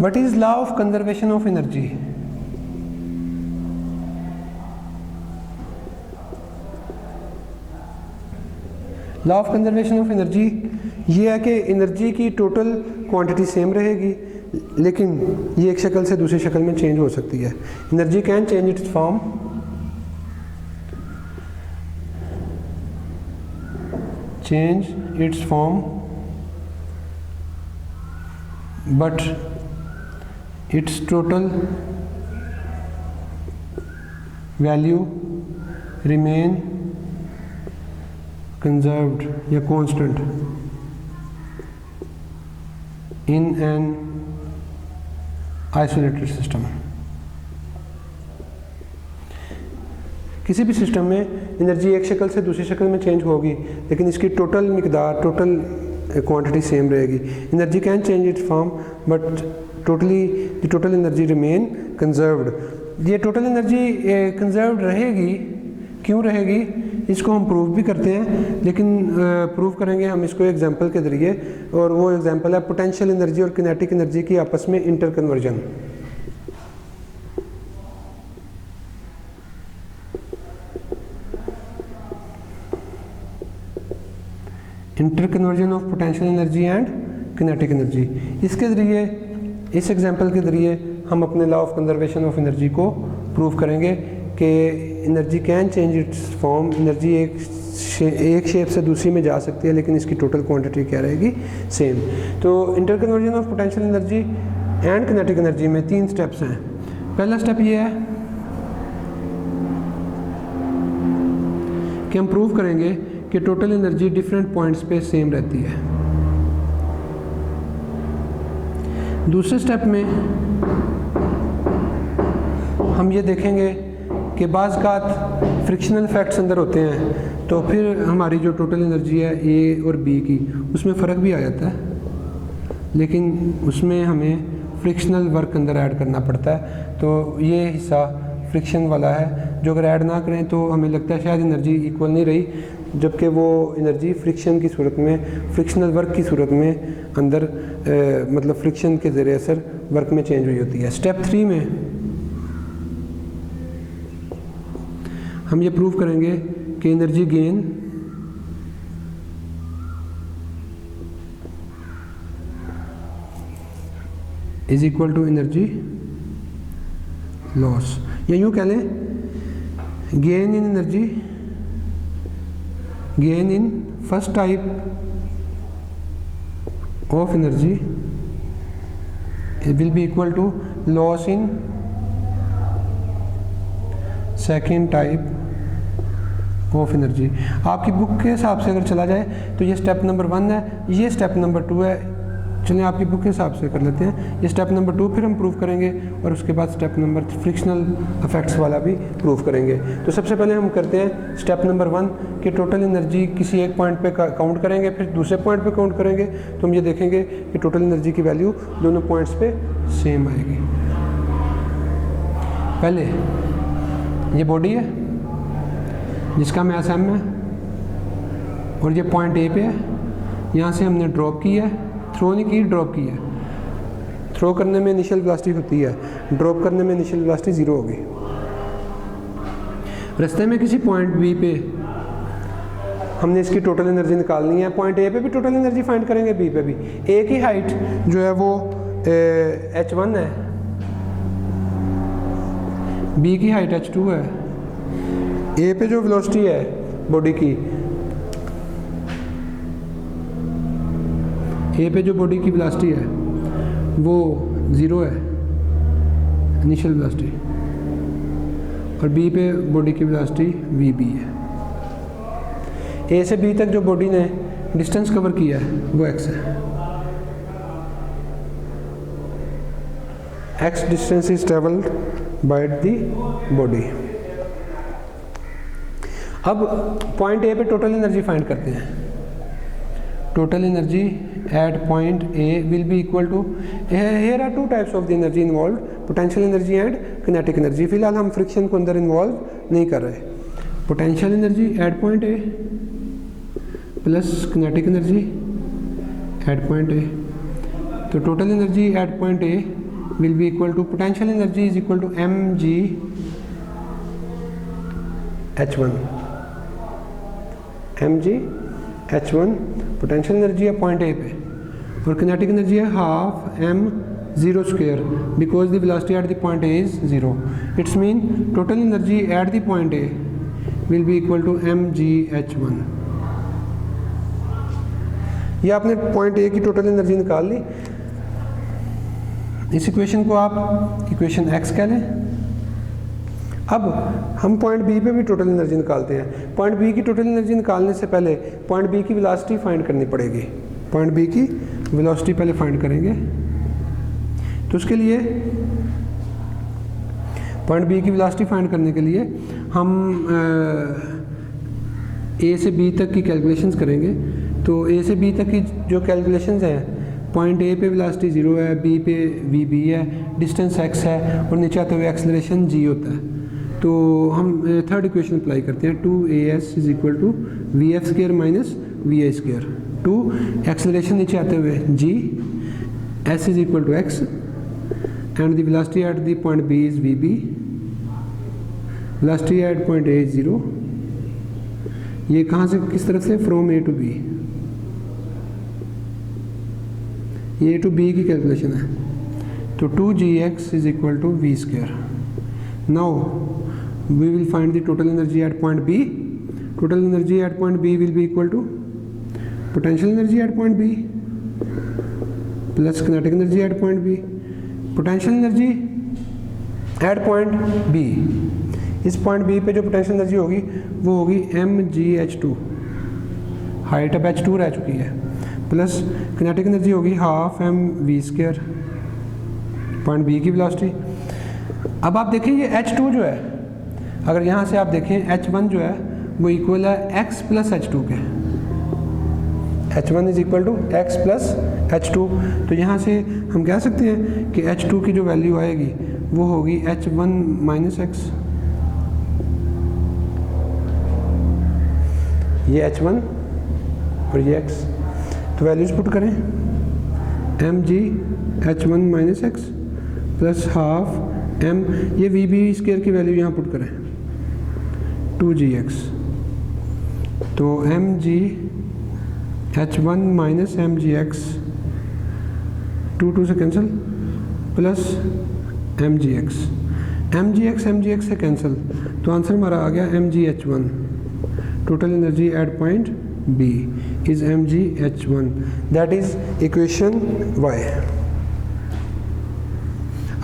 What is law of conservation of energy? Law of conservation of energy ये है कि energy की total quantity same रहेगी, लेकिन ये एक शक्ल से दूसरी शक्ल में चेंज हो सकती है. Energy can change it's form, but its total value remain conserved या constant in an isolated system. किसी भी सिस्टम में एनर्जी एक शक्ल से दूसरी शक्ल में चेंज होगी, लेकिन इसकी टोटल मिकदार, टोटल क्वांटिटी सेम रहेगी. Energy can change it's form but the total energy remain conserved. ये टोटल एनर्जी कंजर्व्ड रहेगी. क्यों रहेगी? इसको हम प्रूव भी करते हैं, लेकिन प्रूव करेंगे हम इसको एग्जांपल के ज़रिए, और वो एग्जांपल है पोटेंशियल एनर्जी और किनेटिक एनर्जी की आपस में inter conversion. Inter conversion of potential energy and kinetic energy. इसके ज़रिए, इस एग्जांपल के ज़रिए हम अपने law of conservation of energy को प्रूव करेंगे कि energy can change it's form. Energy एक शेप से दूसरी में जा सकती है, लेकिन इसकी टोटल क्वांटिटी क्या रहेगी? सेम. तो inter conversion of potential energy and kinetic energy में 3 स्टेप्स हैं. पहला स्टेप ये है कि हम प्रूव करेंगे कि टोटल एनर्जी डिफरेंट पॉइंट्स पे सेम रहती है. दूसरे स्टेप में हम ये देखेंगे कि बाज़ औक़ात फ्रिक्शनल इफेक्ट्स अंदर होते हैं, तो फिर हमारी जो टोटल एनर्जी है ए और बी की, उसमें फ़र्क भी आ जाता है, लेकिन उसमें हमें फ्रिक्शनल वर्क अंदर ऐड करना पड़ता है. तो ये हिस्सा फ्रिक्शन वाला है, जो अगर ऐड ना करें तो हमें लगता है शायद एनर्जी इक्वल नहीं रही, जबकि वो एनर्जी फ्रिक्शन की सूरत में, फ्रिक्शनल वर्क की सूरत में अंदर मतलब फ्रिक्शन के ज़रिए असर वर्क में चेंज हुई होती है. स्टेप 3 में हम ये प्रूव करेंगे कि energy gain is equal to energy loss, या यूँ कह लें gain in energy, gain in first type of energy will be equal to loss in second type of energy. आपकी बुक के हिसाब से अगर चला जाए तो ये स्टेप नंबर 1 है, ये स्टेप नंबर 2 है. चलिए आपकी बुक के हिसाब से कर लेते हैं. ये स्टेप नंबर 2 फिर हम प्रूव करेंगे, और उसके बाद स्टेप नंबर फ्रिक्शनल इफेक्ट्स वाला भी प्रूव करेंगे. तो सबसे पहले हम करते हैं स्टेप नंबर 1 कि टोटल एनर्जी किसी एक पॉइंट पे काउंट करेंगे, फिर दूसरे पॉइंट पे काउंट करेंगे, तो हम ये देखेंगे कि टोटल एनर्जी की वैल्यू दोनों पॉइंट्स पे सेम आएगी. पहले ये बॉडी है जिसका मास m है, और ये पॉइंट ए पे है. यहाँ से हमने ड्रॉप की है, थ्रो नहीं की, ड्रॉप की है. थ्रो करने में इनिशियल वेलोसिटी होती है, ड्रॉप करने में इनिशियल वेलोसिटी 0 होगी. रास्ते में किसी पॉइंट बी पे हमने इसकी टोटल एनर्जी निकालनी है. पॉइंट ए पे भी टोटल एनर्जी फाइंड करेंगे, बी पे भी. ए की हाइट जो है वो h1 है, बी की हाइट h2 है. ए पे जो वेलोसिटी है बॉडी की, ए पे जो बॉडी की वेलोसिटी है वो 0 है इनिशियल वेलोसिटी, और बी पे बॉडी की वेलोसिटी vb है. ए से बी तक जो बॉडी ने डिस्टेंस कवर किया है वो x है. x distance is travelled by the body. अब पॉइंट ए पे टोटल एनर्जी फाइंड करते हैं. Total energy at point A will be equal to, here are 2 types of the energy involved, potential energy and kinetic energy. फिलहाल हम friction को अंदर involve नहीं कर रहे. Potential energy at point A plus kinetic energy at point A. तो total energy at point A will be equal to potential energy is equal to mg h1, mg h1 potential energy है point A पे, और kinetic energy है half m zero square because the velocity at the point A is zero. It's mean total energy at the point A will be equal to mg h1. ये आपने point A की total energy निकाल ली. इस equation को आप equation x कह लें. अब हम पॉइंट बी पे भी टोटल एनर्जी निकालते हैं. पॉइंट बी की टोटल एनर्जी निकालने से पहले पॉइंट बी की वेलोसिटी फाइंड करनी पड़ेगी. पॉइंट बी की वेलोसिटी पहले फाइंड करेंगे. तो उसके लिए पॉइंट बी की वेलोसिटी फाइंड करने के लिए हम ए से बी तक की कैलकुलेशंस करेंगे. तो ए से बी तक की जो कैलकुलेशंस हैं, पॉइंट ए पे वेलोसिटी 0 है, बी पे वी बी है, डिस्टेंस x है और नीचे आते हुए एक्सेलरेशन g होता है. तो हम थर्ड इक्वेशन अप्लाई करते हैं. 2as is equal to V F square minus V I square. 2 acceleration नीचे आते हुए g, s is equal to x and the velocity at the point b is V B. Velocity at point a is 0. ये कहाँ से किस तरफ से? From a to b. ये टू बी की कैलकुलेशन है. तो 2gx is equal to V square. Now we will find the total energy at point B. Total energy at point B will be equal to potential energy at point B plus kinetic energy at point B. Potential energy at point B, इस point B पे जो potential energy होगी वो होगी mgh2. Height अब h2 रह चुकी है, प्लस किनेटिक एनर्जी होगी half mv square point B की वेलोसिटी. अब आप देखें ये h2 जो है, अगर यहाँ से आप देखें h1 जो है वो इक्वल है x प्लस h2 के. h1 is equal to x plus h2. तो यहाँ से हम कह सकते हैं कि h2 की जो वैल्यू आएगी वो होगी h1 माइनस x. ये h1 और ये x. तो वैल्यूज पुट करें. mg h1 minus x plus half m, ये वी बी स्क्र की वैल्यू यहाँ पुट करें 2gx. तो mg h1 माइनस mgx 2 से कैंसिल प्लस mgx से कैंसिल. तो आंसर हमारा आ गया mg h1. Total energy at point B is mg h1. that is equation y.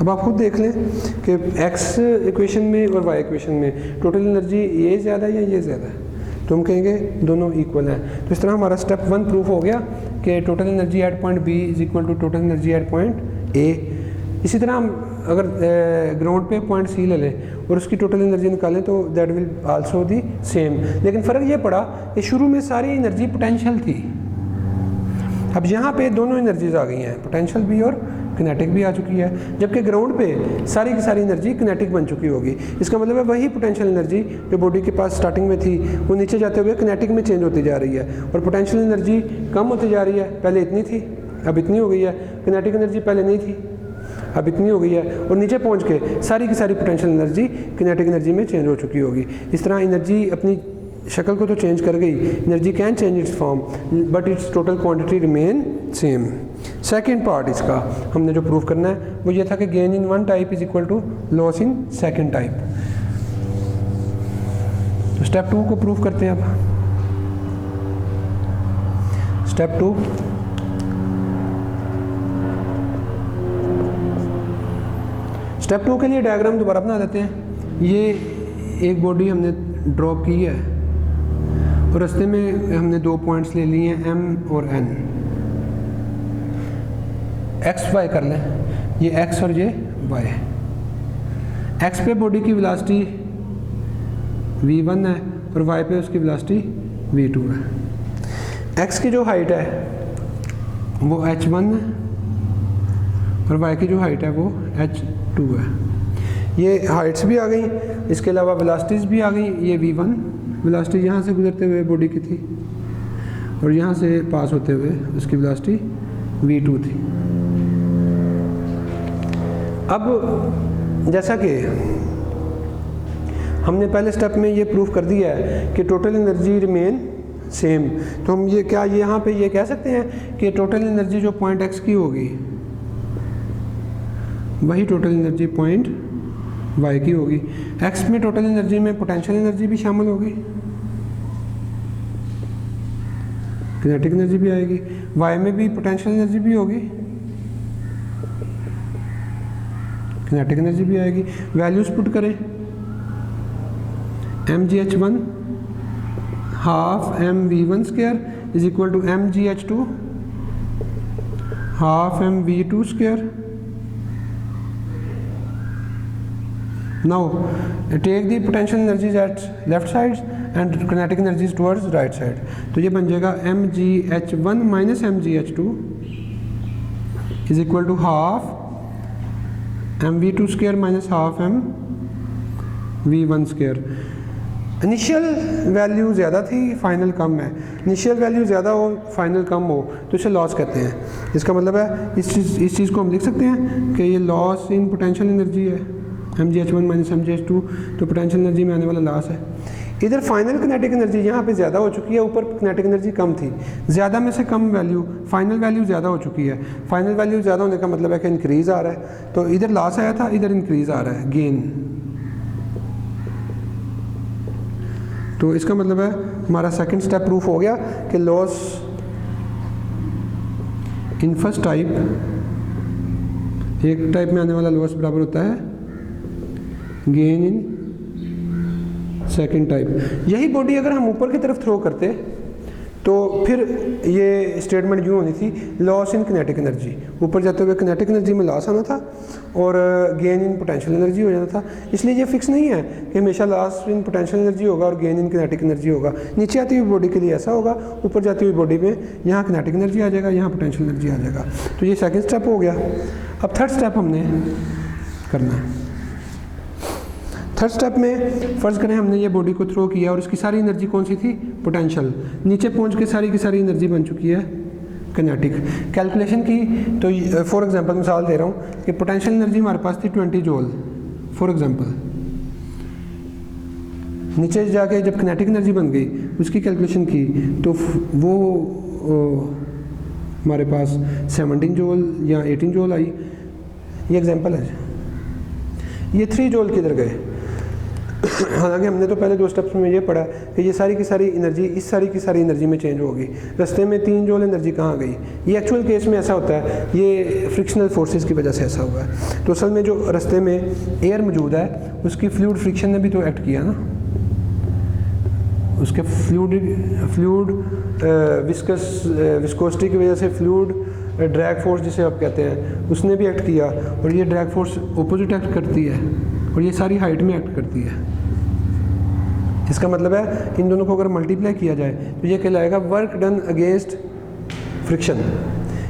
अब आप खुद देख लें कि x इक्वेशन में और y इक्वेशन में टोटल एनर्जी ये ज़्यादा है या ये ज़्यादा है. तो हम कहेंगे दोनों इक्वल हैं. तो इस तरह हमारा स्टेप 1 प्रूफ हो गया कि total energy at point B is equal to total energy at point A. इसी तरह हम अगर ग्राउंड पे पॉइंट C ले लें और उसकी टोटल एनर्जी निकालें तो that will also the same. लेकिन फ़र्क ये पड़ा कि शुरू में सारी एनर्जी पोटेंशियल थी. अब यहाँ पे दोनों एनर्जीज आ गई हैं, पोटेंशियल भी और किनेटिक भी आ चुकी है. जबकि ग्राउंड पे सारी की सारी एनर्जी किनेटिक बन चुकी होगी. इसका मतलब है वही पोटेंशियल एनर्जी जो बॉडी के पास स्टार्टिंग में थी वो नीचे जाते हुए किनेटिक में चेंज होती जा रही है, और पोटेंशियल एनर्जी कम होती जा रही है. पहले इतनी थी अब इतनी हो गई है. किनेटिक एनर्जी पहले नहीं थी अब इतनी हो गई है, और नीचे पहुंच के सारी की सारी पोटेंशियल एनर्जी किनेटिक एनर्जी में चेंज हो चुकी होगी. इस तरह एनर्जी अपनी शक्ल को तो चेंज कर गई. Energy can change it's form but it's total quantity remain same. Second part इसका हमने जो प्रूव करना है वो ये था कि gain in one type is equal to loss in second type. तो स्टेप 2 को प्रूव करते हैं. अब स्टेप 2, स्टेप 2 के लिए डायग्राम दोबारा बना देते हैं. ये एक बॉडी हमने ड्रॉप की है और रास्ते में हमने 2 पॉइंट्स ले लिए हैं M और N. x y कर लें, ये x और ये y. x पे बॉडी की वेलोसिटी v1 है और y पे उसकी वेलोसिटी v2 है. x की जो हाइट है वो h1 है और y की जो हाइट है वो h2 है. ये हाइट्स भी आ गई, इसके अलावा वेलोसिटीज भी आ गई. ये v1 वेलोसिटी यहाँ से गुजरते हुए बॉडी की थी और यहाँ से पास होते हुए उसकी वेलोसिटी v2 थी. अब जैसा कि हमने पहले स्टेप में ये प्रूफ कर दिया है कि टोटल एनर्जी रिमेन सेम, तो हम ये क्या यहाँ पे ये कह सकते हैं कि टोटल एनर्जी जो पॉइंट एक्स की होगी वही टोटल एनर्जी पॉइंट वाई की होगी। एक्स में टोटल एनर्जी में पोटेंशियल एनर्जी भी शामिल होगी, किनेटिक एनर्जी भी आएगी, वाई में भी पोटेंशियल एनर्जी भी होगी, किनेटिक एनर्जी भी आएगी। वैल्यूज पुट करें, mgh1 half mv1 square is equal to mgh2 half mv2 square. Now take the potential energies at left sides and kinetic energies towards right side, तो ये बन जाएगा mgh1 minus mgh2 is equal to half mv2 square minus half mv1 square. Initial value ज़्यादा थी, final कम है। Initial value ज़्यादा हो, final कम हो, तो इसे लॉस कहते हैं। इसका मतलब है इस चीज़ को हम लिख सकते हैं कि ये लॉस इन पोटेंशियल एनर्जी है, mgh1 माइनस mgh2, तो पोटेंशियल एनर्जी में आने वाला लॉस है। इधर फाइनल किनेटिक एनर्जी यहाँ पे ज़्यादा हो चुकी है, ऊपर किनेटिक एनर्जी कम थी, ज़्यादा में से कम वैल्यू, फाइनल वैल्यू ज़्यादा हो चुकी है। फाइनल वैल्यू ज़्यादा होने का मतलब है कि इंक्रीज़ आ रहा है, तो इधर लॉस आया था, इधर इंक्रीज़ आ रहा है, गेन। तो इसका मतलब है हमारा सेकंड स्टेप प्रूफ हो गया कि लॉस इन फर्स्ट टाइप, एक टाइप में आने वाला लॉस बराबर होता है गेन इन सेकंड टाइप। यही बॉडी अगर हम ऊपर की तरफ थ्रो करते तो फिर ये स्टेटमेंट यूँ होनी थी, लॉस इन किनेटिक एनर्जी, ऊपर जाते हुए किनेटिक एनर्जी में लॉस आना था और गेन इन पोटेंशियल एनर्जी हो जाना था। इसलिए ये फिक्स नहीं है कि हमेशा लॉस इन पोटेंशियल एनर्जी होगा और गेन इन किनेटिक एनर्जी होगा। नीचे आती हुई बॉडी के लिए ऐसा होगा, ऊपर जाती हुई बॉडी में यहाँ किनेटिक एनर्जी आ जाएगा, यहाँ पोटेंशियल एनर्जी आ जाएगा। तो ये सेकेंड स्टेप हो गया। अब थर्ड स्टेप हमने करना है। थर्ड स्टेप में फ़र्ज़ करें हमने ये बॉडी को थ्रो किया और इसकी सारी एनर्जी कौन सी थी, पोटेंशियल, नीचे पहुंच के सारी की सारी एनर्जी बन चुकी है किनेटिक। कैलकुलेशन की तो फॉर एग्जांपल मिसाल दे रहा हूँ कि पोटेंशियल एनर्जी हमारे पास थी 20 जूल फॉर एग्जांपल। नीचे जाके जब किनेटिक एनर्जी बन गई उसकी कैलकुलेशन की तो वो हमारे पास 17 जूल या 18 जूल आई। ये एग्जांपल है। ये 3 जूल किधर गए? हालांकि हमने तो पहले 2 स्टेप्स में ये पढ़ा कि ये सारी की सारी एनर्जी इस सारी की सारी एनर्जी में चेंज होगी। रास्ते में 3 जूल एनर्जी कहाँ गई? ये एक्चुअल केस में ऐसा होता है, ये फ्रिक्शनल फोर्सेस की वजह से ऐसा हुआ है। तो असल में जो रास्ते में एयर मौजूद है उसकी फ्लूइड फ्रिक्शन ने भी तो एक्ट किया ना, उसके फ्लूइड विस्कोसिटी की वजह से फ्लूइड ड्रैग फोर्स जिसे आप कहते हैं उसने भी एक्ट किया, और ये ड्रैग फोर्स अपोजिट एक्ट करती है और ये सारी हाइट में एक्ट करती है। इसका मतलब है इन दोनों को अगर मल्टीप्लाई किया जाए तो ये कहलाएगा वर्क डन अगेंस्ट फ्रिक्शन।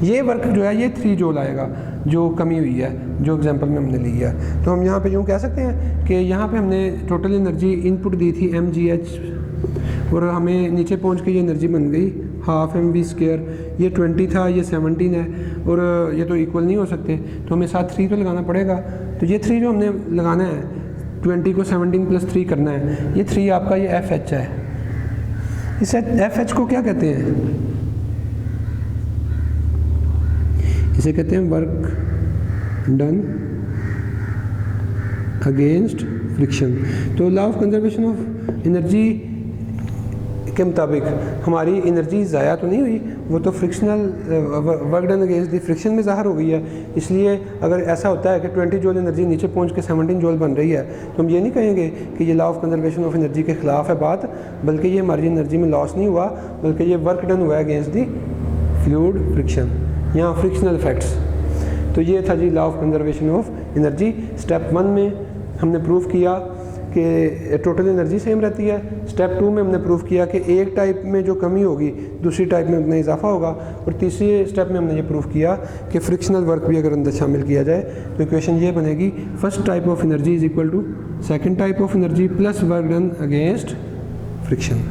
ये वर्क जो है ये 3 जूल आएगा जो कमी हुई है, जो एग्जांपल में हमने ली है। तो हम यहाँ पे यूँ कह सकते हैं कि यहाँ पे हमने टोटल एनर्जी इनपुट दी थी mgh और हमें नीचे पहुँच के ये एनर्जी बन गई हाफ mv स्क्वायर। ये 20 था, ये 17 है और ये तो इक्वल नहीं हो सकते, तो हमें साथ 3 तो लगाना पड़ेगा। तो ये 3 जो हमने लगाना है, 20 को 17 + 3 करना है, ये 3 आपका ये FH है। इस FH को क्या कहते हैं? इसे कहते हैं वर्क डन अगेंस्ट फ्रिक्शन। तो law of conservation of energy के मुताबिक हमारी एनर्जी ज़ाया तो नहीं हुई, वो तो frictional work done against the friction में ज़ाहिर हो गई है। इसलिए अगर ऐसा होता है कि 20 जूल एनर्जी नीचे पहुंच के 17 जूल बन रही है तो हम ये नहीं कहेंगे कि ये law of conservation of energy के ख़िलाफ़ है बात, बल्कि ये हमारी एनर्जी में लॉस नहीं हुआ, बल्कि ये वर्क डन हुआ है अगेंस्ट दी फ्लूइड फ्रिक्शन, यहाँ फ्रिक्शनल इफेक्ट्स। तो ये था जी law of conservation of energy. Step 1 में हमने प्रूव किया कि टोटल एनर्जी सेम रहती है। स्टेप 2 में हमने प्रूव किया कि एक टाइप में जो कमी होगी दूसरी टाइप में उतना इजाफा होगा, और तीसरे स्टेप में हमने ये प्रूव किया कि फ्रिक्शनल वर्क भी अगर अंदर शामिल किया जाए तो इक्वेशन ये बनेगी, first type of energy is equal to second type of energy plus work done against friction.